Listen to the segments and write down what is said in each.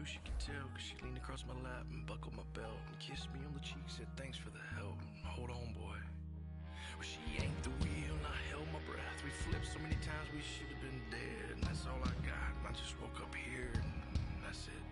she could tell, cause she leaned across my lap and buckled my belt and kissed me on the cheek, said thanks for the help. Hold on, boy. Well, she yanked the wheel and I held my breath. We flipped so many times we should have been dead, and that's all I got. And I just woke up here and that's it.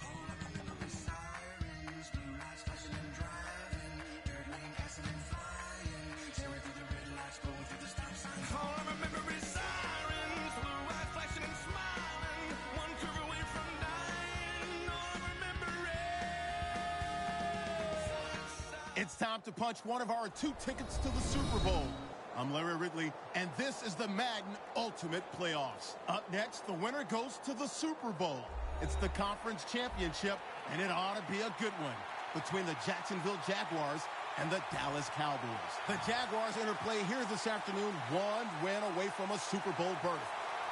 All I remember is sirens, blue lights flashing and driving, dirt lane passing and flying, staring through the red lights, going through the stop signs. All I remember is sirens, blue lights flashing and smiling, one curve away from dying. All I remember is it's time to punch one of our 2 tickets to the Super Bowl. I'm Larry Ridley, and this is the Madden Ultimate Playoffs. Up next, the winner goes to the Super Bowl. It's the conference championship, and it ought to be a good one, between the Jacksonville Jaguars and the Dallas Cowboys. The Jaguars interplay here this afternoon, 1 win away from a Super Bowl berth.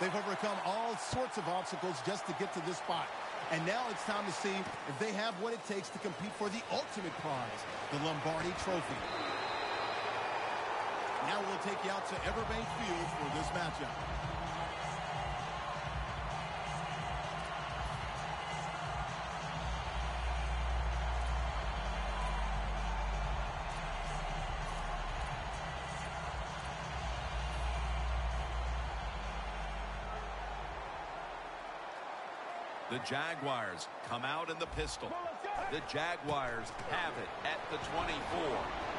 They've overcome all sorts of obstacles just to get to this spot. And now it's time to see if they have what it takes to compete for the ultimate prize, the Lombardi Trophy. Now we'll take you out to Everbank Field for this matchup. The Jaguars come out in the pistol. The Jaguars have it at the 24.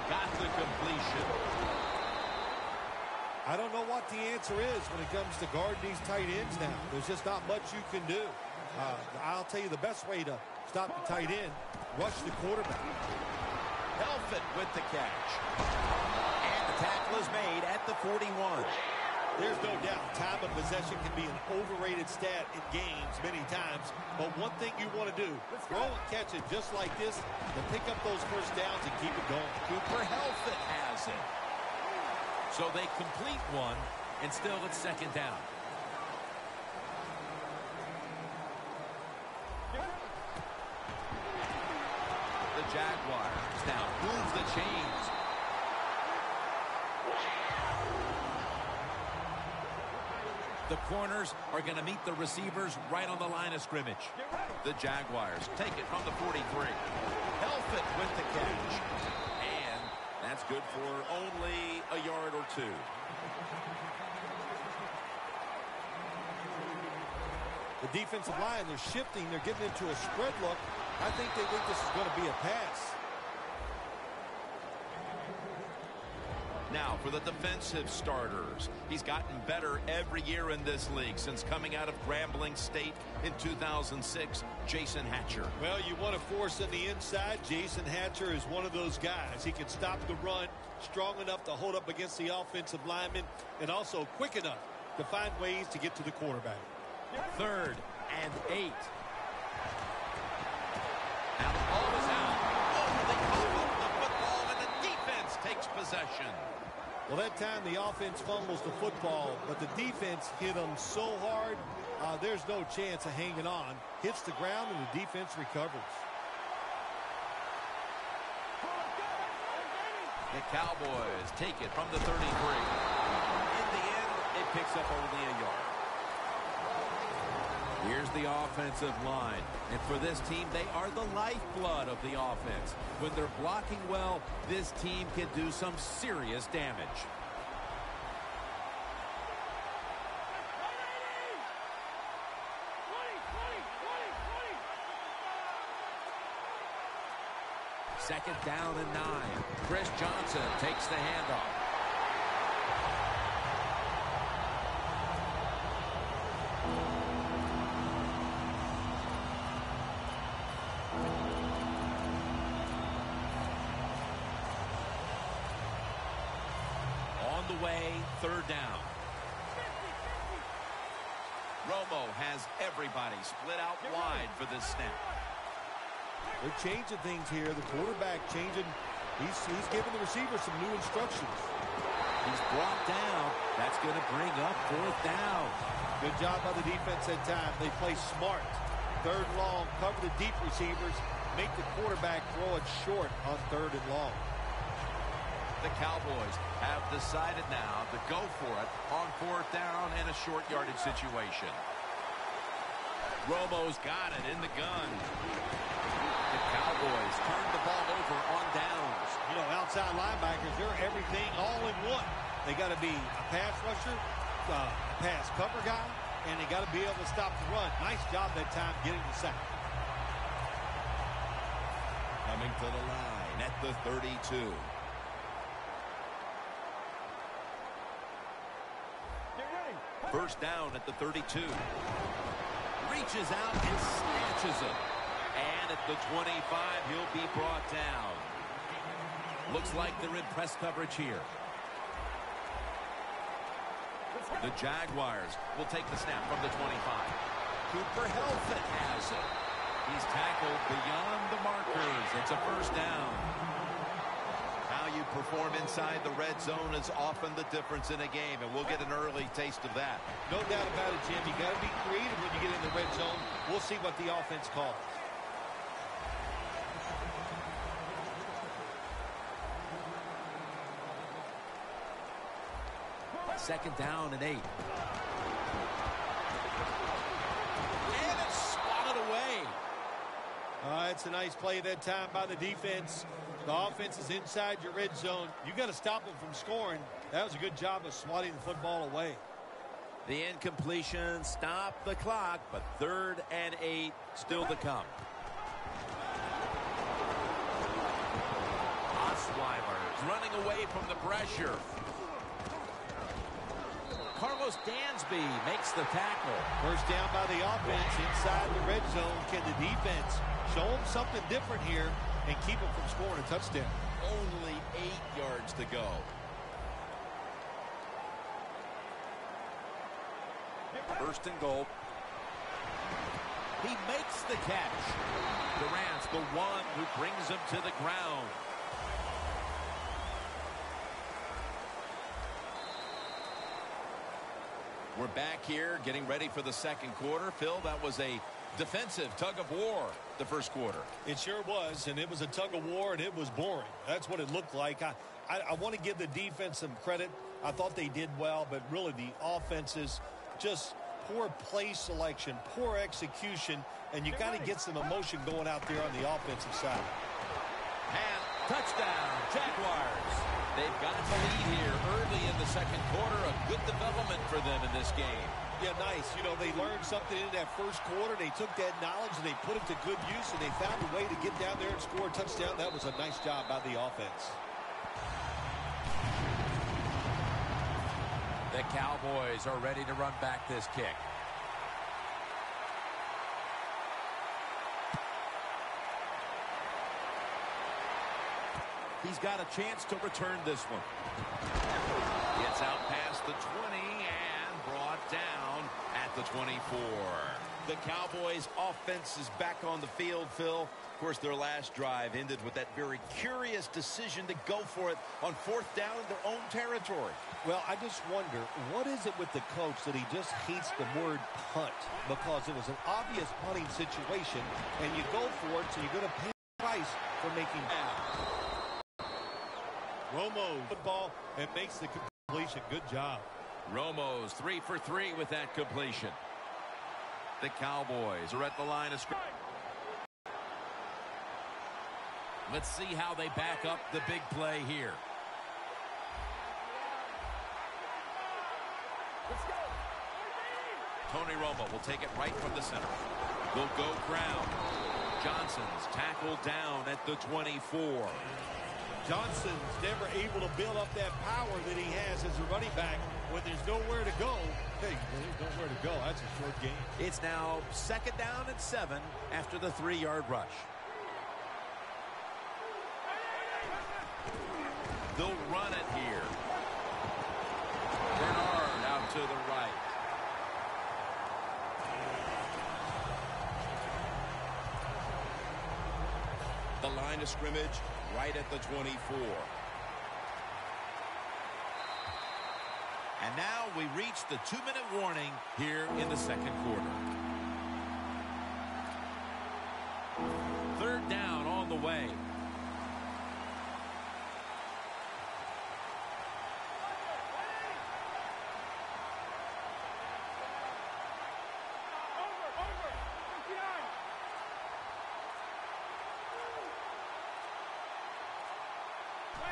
Got the completion. I don't know what the answer is when it comes to guarding these tight ends now. There's just not much you can do. I'll tell you the best way to stop the tight end, rush the quarterback. Helfet with the catch. And the tackle is made at the 41. There's no doubt time of possession can be an overrated stat in games many times. But one thing you want to do, throw and catch it just like this, and pick up those first downs and keep it going. Cooper Helfet has it. So they complete one, and still it's second down. The Jaguars now move the chains. The corners are going to meet the receivers right on the line of scrimmage. The Jaguars take it from the 43. Helfet with the catch. And that's good for only a yard or 2. The defensive line, they're shifting. They're getting into a spread look. I think they think this is going to be a pass. Now for the defensive starters. He's gotten better every year in this league since coming out of Grambling State in 2006, Jason Hatcher. Well, you want to force in the inside. Jason Hatcher is one of those guys. He can stop the run, strong enough to hold up against the offensive lineman, and also quick enough to find ways to get to the quarterback. 3rd and 8. Now the ball is out. Oh, they fumble the football, and the defense takes possession. Well, that time the offense fumbles the football, but the defense hit them so hard, there's no chance of hanging on. Hits the ground, and the defense recovers. The Cowboys take it from the 33. In the end, it picks up only a yard. Here's the offensive line. And for this team, they are the lifeblood of the offense. When they're blocking well, this team can do some serious damage. Second down and 9. Chris Johnson takes the handoff. On the way, 3rd down. Romo has everybody split out wide for this snap. They're changing things here. The quarterback changing. He's giving the receiver some new instructions. He's brought down. That's going to bring up 4th down. Good job by the defense that time. They play smart. 3rd long, cover the deep receivers, make the quarterback throw it short on 3rd and long. The Cowboys have decided now to go for it on 4th down in a short yardage situation. Romo's got it in the gun. The Cowboys turn the ball over on downs. You know, outside linebackers, they're everything all in one. They got to be a pass rusher, a pass cover guy, and they got to be able to stop the run. Nice job that time getting the sack. Coming to the line at the 32. First down at the 32. Reaches out and snatches it. And at the 25, he'll be brought down. Looks like they're in press coverage here. The Jaguars will take the snap from the 25. Cooper Helfet has it. He's tackled beyond the markers. It's a first down. How you perform inside the red zone is often the difference in a game, and we'll get an early taste of that. No doubt about it, Jim. You got to be creative when you get in the red zone. We'll see what the offense calls. Second down and 8. And it's swatted away. It's a nice play that time by the defense. The offense is inside your red zone. You got to stop them from scoring. That was a good job of swatting the football away. The incompletion stopped the clock, but 3rd and 8 still to come. Osweiler's running away from the pressure. Carlos Dansby makes the tackle. First down by the offense inside the red zone. Can the defense show them something different here and keep them from scoring a touchdown? Only 8 yards to go. First and goal. He makes the catch. Durant's the one who brings him to the ground. We're back here getting ready for the second quarter. Phil, that was a defensive tug of war the first quarter. It sure was, and it was a tug of war, and it was boring. That's what it looked like. I want to give the defense some credit. I thought they did well, but really the offense is just poor play selection, poor execution, and you got to get some emotion going out there on the offensive side. And touchdown, Jaguars. They've got the lead here early in the second quarter. A good development for them in this game. Yeah, nice. You know, they learned something in that first quarter. They took that knowledge and they put it to good use, and they found a way to get down there and score a touchdown. That was a nice job by the offense. The Cowboys are ready to run back this kick. He's got a chance to return this one. Gets out past the 20 and brought down at the 24. The Cowboys' offense is back on the field, Phil. Of course, their last drive ended with that very curious decision to go for it on 4th down in their own territory. Well, I just wonder, what is it with the coach that he just hates the word punt? Because it was an obvious punting situation, and you go for it, so you're going to pay the price for making bad. Romo football and makes the completion. Good job. Romo's 3 for 3 with that completion. The Cowboys are at the line of scrimmage. Let's see how they back up the big play here. Let's go. Tony Romo will take it right from the center. They'll go ground. Johnson's tackled down at the 24. Johnson's never able to build up that power that he has as a running back when there's nowhere to go. Hey, there's nowhere to go. That's a short game. It's now 2nd down and 7 after the 3-yard rush. They'll run it here. Bernard out to the right. The line of scrimmage right at the 24. And now we reach the 2-minute warning here in the second quarter. 3rd down on the way.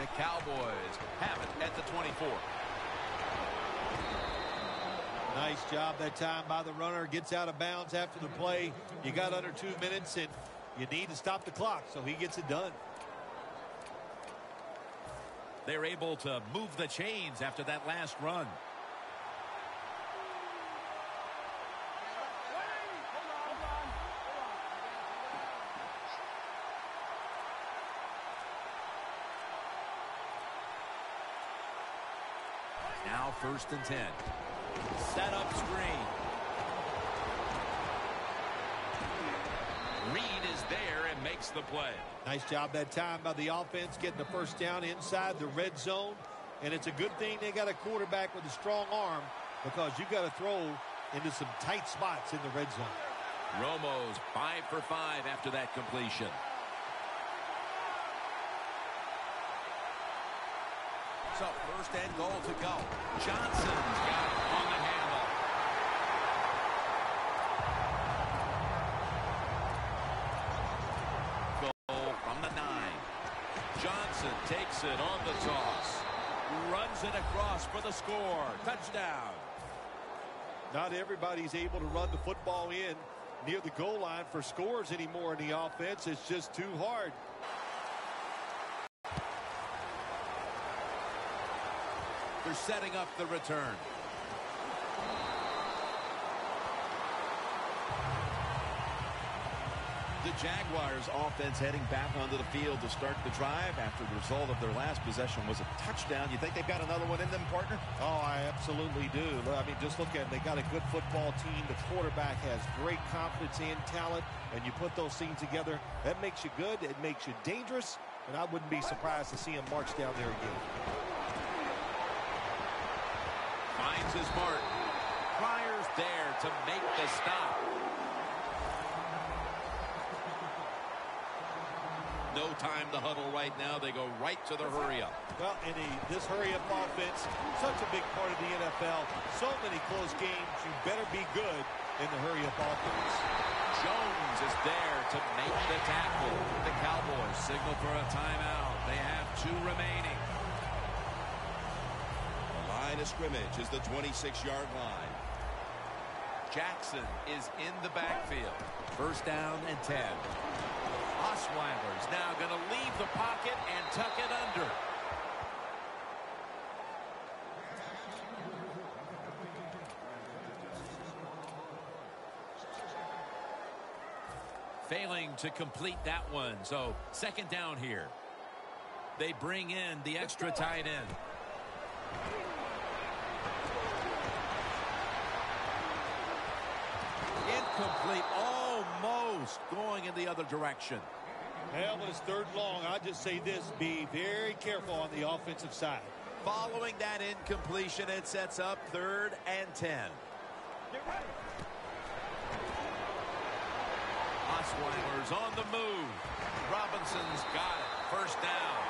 The Cowboys have it at the 24. Nice job that time by the runner. Gets out of bounds after the play. You got under 2 minutes, and you need to stop the clock, so he gets it done. They're able to move the chains after that last run. Now 1st and 10. Set up screen. Reed is there and makes the play. Nice job that time by the offense, getting the first down inside the red zone. And it's a good thing they got a quarterback with a strong arm, because you got to throw into some tight spots in the red zone. Romo's 5 for 5 after that completion. So 1st and goal to go. Johnson's got it on the handle. Goal from the 9. Johnson takes it on the toss. Runs it across for the score. Touchdown. Not everybody's able to run the football in near the goal line for scores anymore in the offense. It's just too hard. They're setting up the return. The Jaguars offense heading back onto the field to start the drive after the result of their last possession was a touchdown. You think they've got another one in them, partner? Oh, I absolutely do. I mean, just look at it. They got a good football team. The quarterback has great confidence and talent, and you put those things together, that makes you good. It makes you dangerous, and I wouldn't be surprised to see him march down there again. Finds his mark. Pryor's there to make the stop. No time to huddle right now. They go right to the hurry-up. Well, in this hurry-up offense, such a big part of the NFL. So many close games. You better be good in the hurry-up offense. Jones is there to make the tackle. The Cowboys signal for a timeout. They have 2 remaining. Line of scrimmage is the 26-yard line. Jackson is in the backfield. 1st down and 10. Osweiler's now going to leave the pocket and tuck it under. Failing to complete that one, so 2nd down here. They bring in the extra tight end. Incomplete, almost going in the other direction. Well, when it's 3rd and long, I just say this: be very careful on the offensive side. Following that incompletion, it sets up 3rd and 10. Osweiler's on the move. Robinson's got it. 1st down.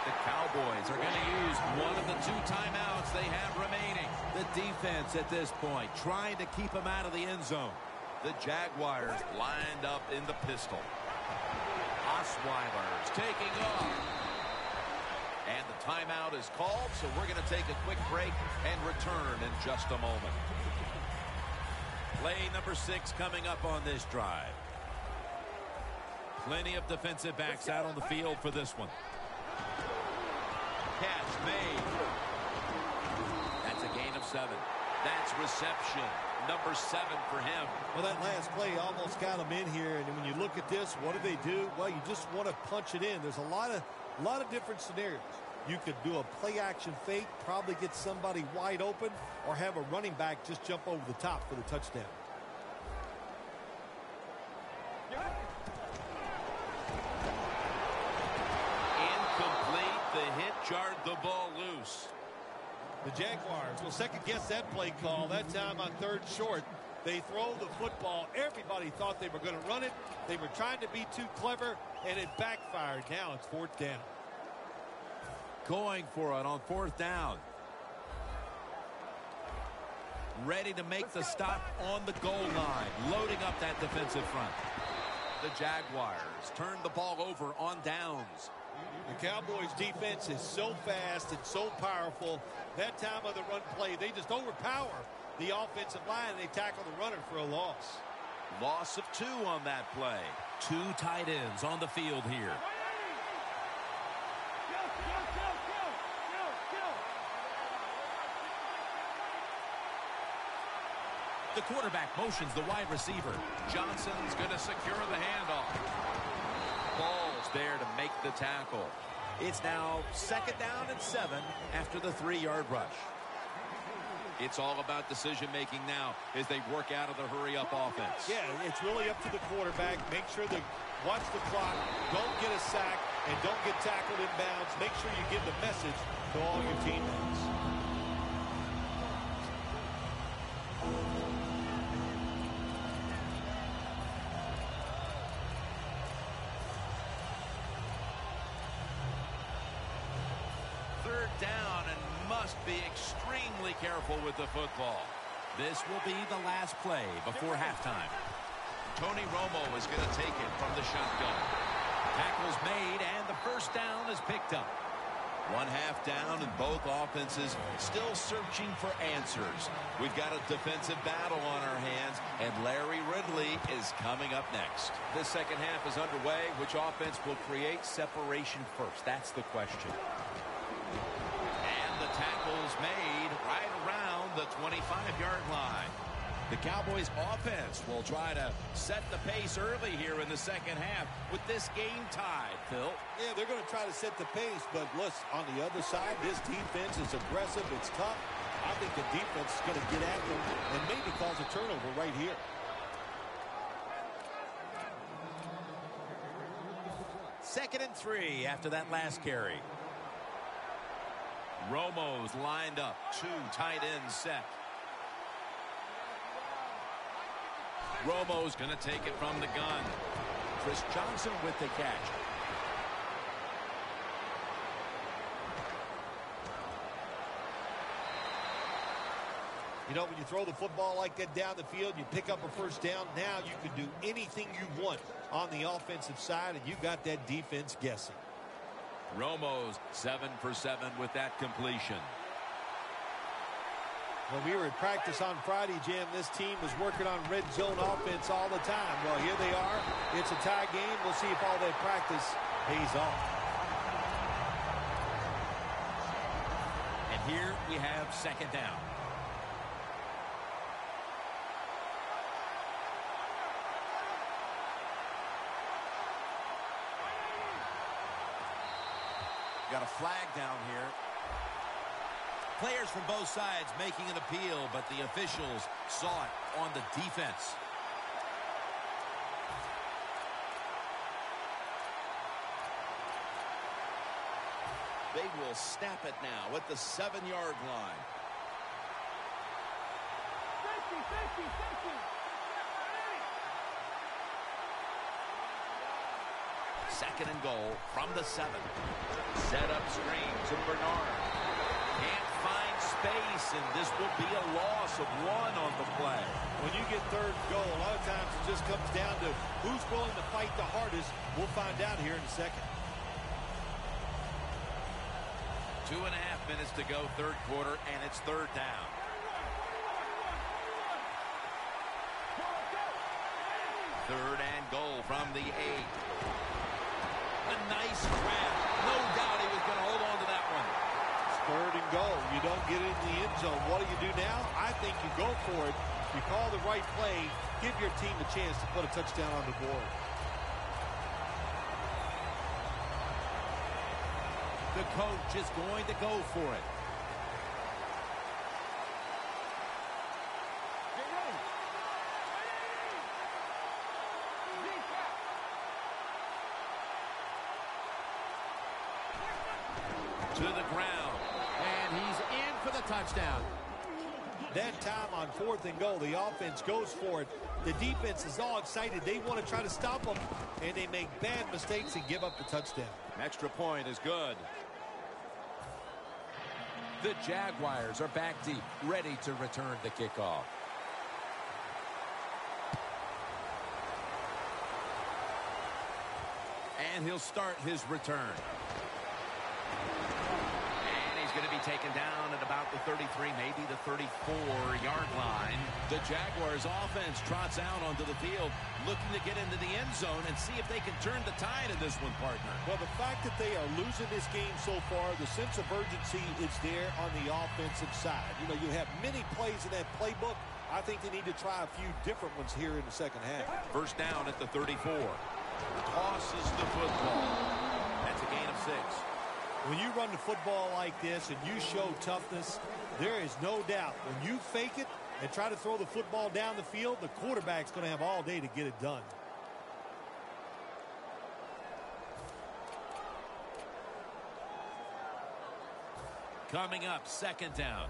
The Cowboys are going to use one of the 2 timeouts they have remaining. The defense at this point trying to keep them out of the end zone. The Jaguars lined up in the pistol. Osweiler's taking off. And the timeout is called, so we're going to take a quick break and return in just a moment. Play number 6 coming up on this drive. Plenty of defensive backs out on the field for this one. Catch made. That's a gain of 7. That's reception number 7 for him. Well, that last play almost got him in here, and when you look at this, what do? Well, you just want to punch it in. There's a lot of different scenarios. You could do a play-action fake, probably get somebody wide open, or have a running back just jump over the top for the touchdown. Incomplete. The hit jarred the ball loose. The Jaguars will second-guess that play call. That time on 3rd short, they throw the football. Everybody thought they were going to run it. They were trying to be too clever, and it backfired. Now it's 4th down. Going for it on 4th down. Ready to make the stop on the goal line. Loading up that defensive front. The Jaguars turn the ball over on downs. The Cowboys defense is so fast and so powerful. That time of the run play, they just overpower the offensive line, and they tackle the runner for a loss. Loss of 2 on that play. 2 tight ends on the field here. The quarterback motions the wide receiver. Johnson's going to secure the handoff. Ball's there to make the tackle. It's now 2nd down and 7 after the 3-yard rush. It's all about decision-making now as they work out of the hurry-up offense. Yeah, it's really up to the quarterback. Make sure to watch the clock, don't get a sack, and don't get tackled in bounds. Make sure you give the message to all your teammates. Down and must be extremely careful with the football. This will be the last play before halftime. Tony Romo is going to take it from the shotgun. Tackle's made and the first down is picked up. 1 half down and both offenses still searching for answers. We've got a defensive battle on our hands, and Larry Ridley is coming up next. The second half is underway. Which offense will create separation first? That's the question. Tackles made right around the 25-yard line. The Cowboys offense will try to set the pace early here in the second half with this game tied, Phil. Yeah, they're going to try to set the pace, but listen, on the other side, this defense is aggressive. It's tough. I think the defense is going to get at them and maybe cause a turnover right here. Second and 3 after that last carry. Romo's lined up. 2 tight ends set. Romo's going to take it from the gun. Chris Johnson with the catch. You know, when you throw the football like that down the field, you pick up a first down. Now you can do anything you want on the offensive side, and you got that defense guessing. Romo's 7 for 7 with that completion. When we were at practice on Friday, Jim, this team was working on red zone offense all the time. Well, here they are. It's a tie game. We'll see if all that practice pays off. And here we have 2nd down. Got a flag down here. Players from both sides making an appeal, but the officials saw it on the defense. They will snap it now at the 7-yard line. Second and goal from the 7. Set up screen to Bernard. Can't find space, and this will be a loss of 1 on the play. When you get 3rd and goal, a lot of times it just comes down to who's willing to fight the hardest. We'll find out here in a second. 2.5 minutes to go, 3rd quarter, and it's 3rd down. Third and goal from the 8. A nice grab. No doubt he was going to hold on to that one. It's 3rd and goal. You don't get it in the end zone. What do you do now? I think you go for it. You call the right play. Give your team a chance to put a touchdown on the board. The coach is going to go for it. To the ground, and he's in for the touchdown. That time on 4th and goal, the offense goes for it. The defense is all excited. They want to try to stop them, and they make bad mistakes and give up the touchdown. Extra point is good. The Jaguars are back deep, ready to return the kickoff. And he'll start his return. And he's going to be taken down at about the 33, maybe the 34-yard line. The Jaguars offense trots out onto the field, looking to get into the end zone and see if they can turn the tide in this one, partner. Well, the fact that they are losing this game so far, the sense of urgency is there on the offensive side. You know, you have many plays in that playbook. I think they need to try a few different ones here in the second half. First down at the 34. Tosses the football. That's a gain of 6. When you run the football like this and you show toughness, there is no doubt when you fake it and try to throw the football down the field, the quarterback's going to have all day to get it done. Coming up, second down.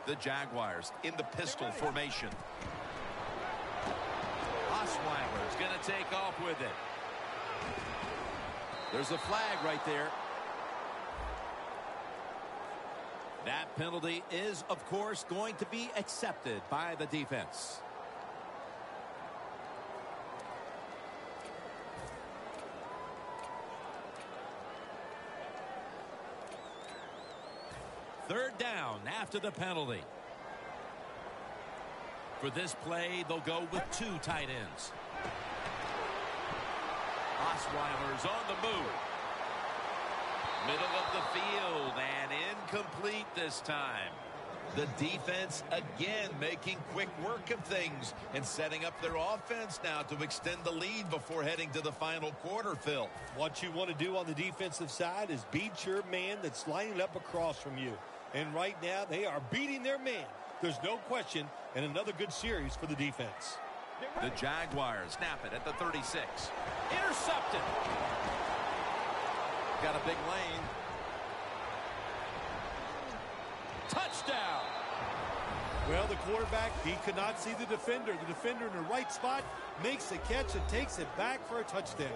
The Jaguars in the pistol formation. Osweiler's going to take off with it. There's a flag right there. That penalty is, of course, going to be accepted by the defense. Third down after the penalty. For this play, they'll go with 2 tight ends. Osweiler's on the move. Middle of the field and incomplete this time. The defense again making quick work of things and setting up their offense now to extend the lead before heading to the final quarter, Phil. What you want to do on the defensive side is beat your man that's lining up across from you. And right now they are beating their man. There's no question, and another good series for the defense. The Jaguars snap it at the 36. Intercepted. Got a big lane. Touchdown. Well, the quarterback, he could not see the defender. The defender in the right spot makes the catch and takes it back for a touchdown.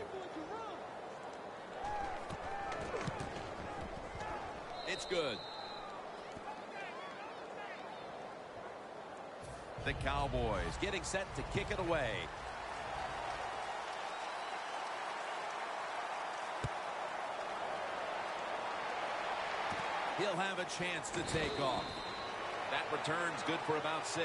It's good. The Cowboys getting set to kick it away. He'll have a chance to take off. That return's good for about 6.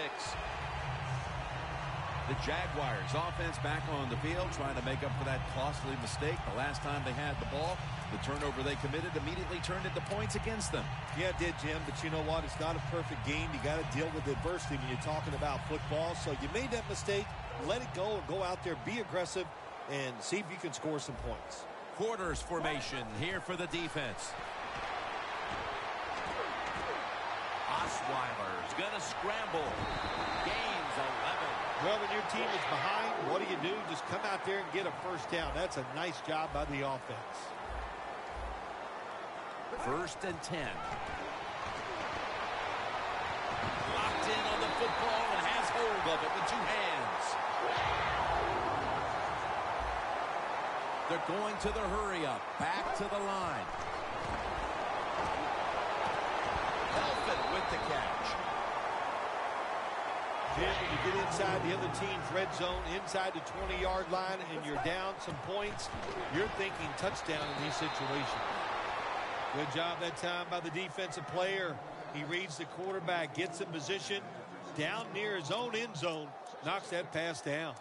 The Jaguars offense back on the field trying to make up for that costly mistake the last time they had the ball. The turnover they committed immediately turned into points against them. Yeah, it did, Jim, but you know what? It's not a perfect game. You got to deal with adversity when you're talking about football. So you made that mistake, let it go, and go out there, be aggressive, and see if you can score some points. Quarters formation here for the defense. Osweiler's going to scramble. Gains 11. Well, when your team is behind, what do? Just come out there and get a first down. That's a nice job by the offense. First and 10. Locked in on the football and has hold of it with 2 hands. They're going to the hurry up. Back to the line. Helfet with the catch. Jim, when you get inside the other team's red zone, inside the 20-yard line, and you're down some points, you're thinking touchdown in these situations. Good job that time by the defensive player. He reads the quarterback, gets in position, down near his own end zone, knocks that pass down.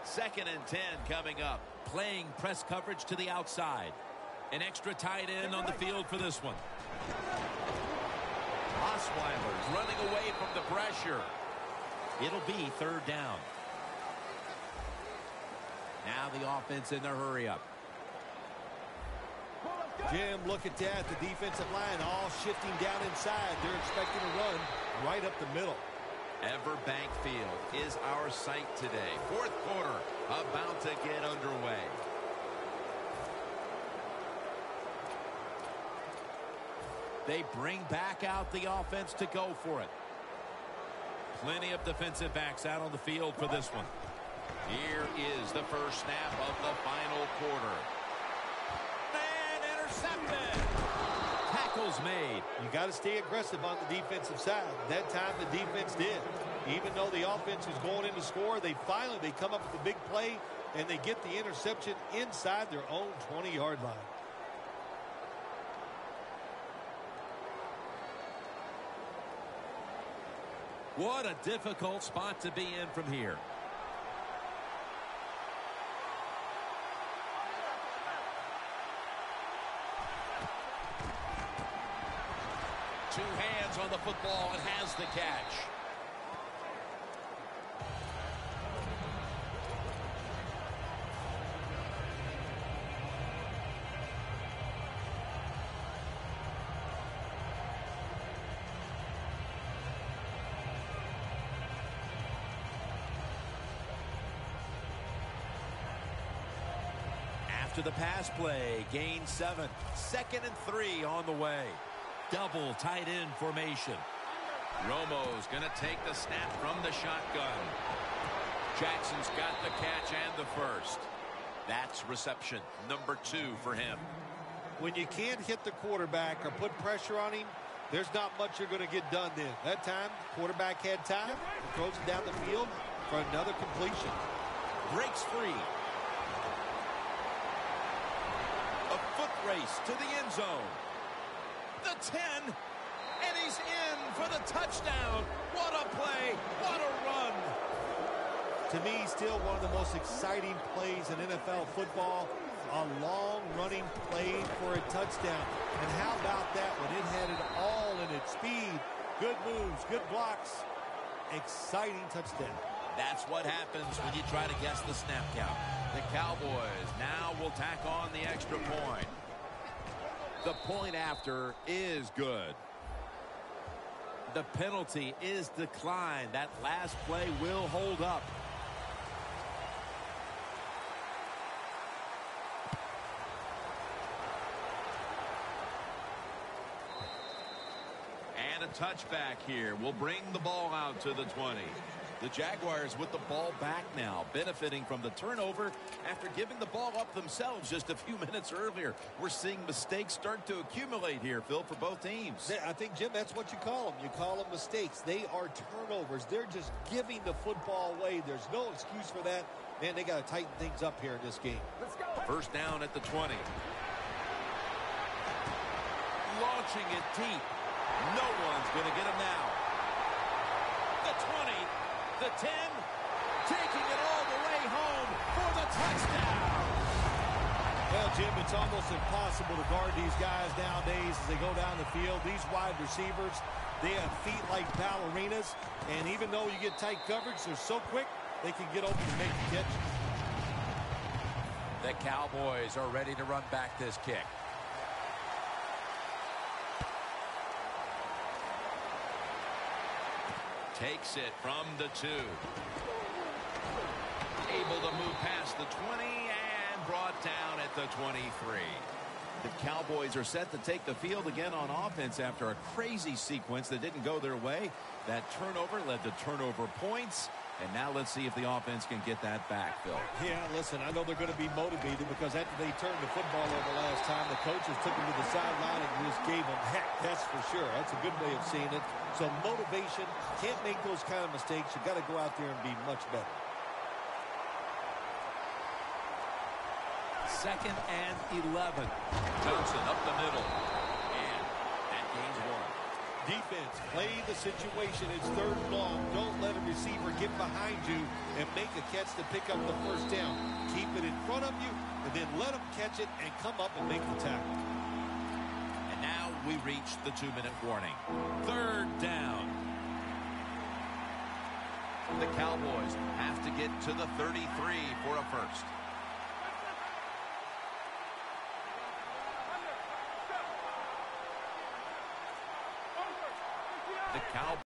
Second and 10 coming up. Playing press coverage to the outside. An extra tight end on the field for this one. Osweiler's running away from the pressure. It'll be third down. Now the offense in their hurry up. Jim, look at that. The defensive line all shifting down inside. They're expecting a run right up the middle. Everbank Field is our site today. Fourth quarter about to get underway. They bring back out the offense to go for it. Plenty of defensive backs out on the field for this one. Here is the first snap of the final quarter. And intercepted. Tackled tackle's made. You got to stay aggressive on the defensive side. That time the defense did. Even though the offense was going in to score, they come up with a big play, and they get the interception inside their own 20-yard line. What a difficult spot to be in from here. Two hands on the football and has the catch. After the pass play, gain 7. 2nd and 3 on the way. Double tight end formation. Romo's going to take the snap from the shotgun. Jackson's got the catch and the first. That's reception number 2 for him. When you can't hit the quarterback or put pressure on him, there's not much you're going to get done then. That time, quarterback had time, throws it down the field for another completion. Breaks free. A foot race to the end zone. The 10, and he's in for the touchdown. What a play. What a run. To me, still one of the most exciting plays in NFL football. A long-running play for a touchdown. And how about that when it had it all in its speed? Good moves, good blocks. Exciting touchdown. That's what happens when you try to guess the snap count. The Cowboys now will tack on the extra point. The point after is good. The penalty is declined. That last play will hold up. And a touchback here will bring the ball out to the 20. The Jaguars with the ball back now, benefiting from the turnover after giving the ball up themselves just a few minutes earlier. We're seeing mistakes start to accumulate here, Phil, for both teams. I think, Jim, that's what you call them. You call them mistakes. They are turnovers. They're just giving the football away. There's no excuse for that. Man, they got to tighten things up here in this game. Let's go. First down at the 20. Launching it deep. No one's going to get him now. The 20. The 10, taking it all the way home for the touchdown. Well, Jim, it's almost impossible to guard these guys nowadays as they go down the field. These wide receivers, they have feet like ballerinas, and even though you get tight coverage, they're so quick, they can get open and make the catch. The Cowboys are ready to run back this kick. Takes it from the 2. Able to move past the 20 and brought down at the 23. The Cowboys are set to take the field again on offense after a crazy sequence that didn't go their way. That turnover led to turnover points. And now let's see if the offense can get that back, Phil. Yeah, listen, I know they're going to be motivated because after they turned the football over last time, the coaches took them to the sideline and just gave them heck, that's for sure. That's a good way of seeing it. So motivation, can't make those kind of mistakes. You've got to go out there and be much better. 2nd and 11. Johnson up the middle. And that gains 1. Defense, play the situation. It's 3rd and long. Don't let a receiver get behind you and make a catch to pick up the first down. Keep it in front of you, and then let them catch it and come up and make the tackle. And now we reach the 2-minute warning. 3rd down. The Cowboys have to get to the 33 for a first. The Cowboys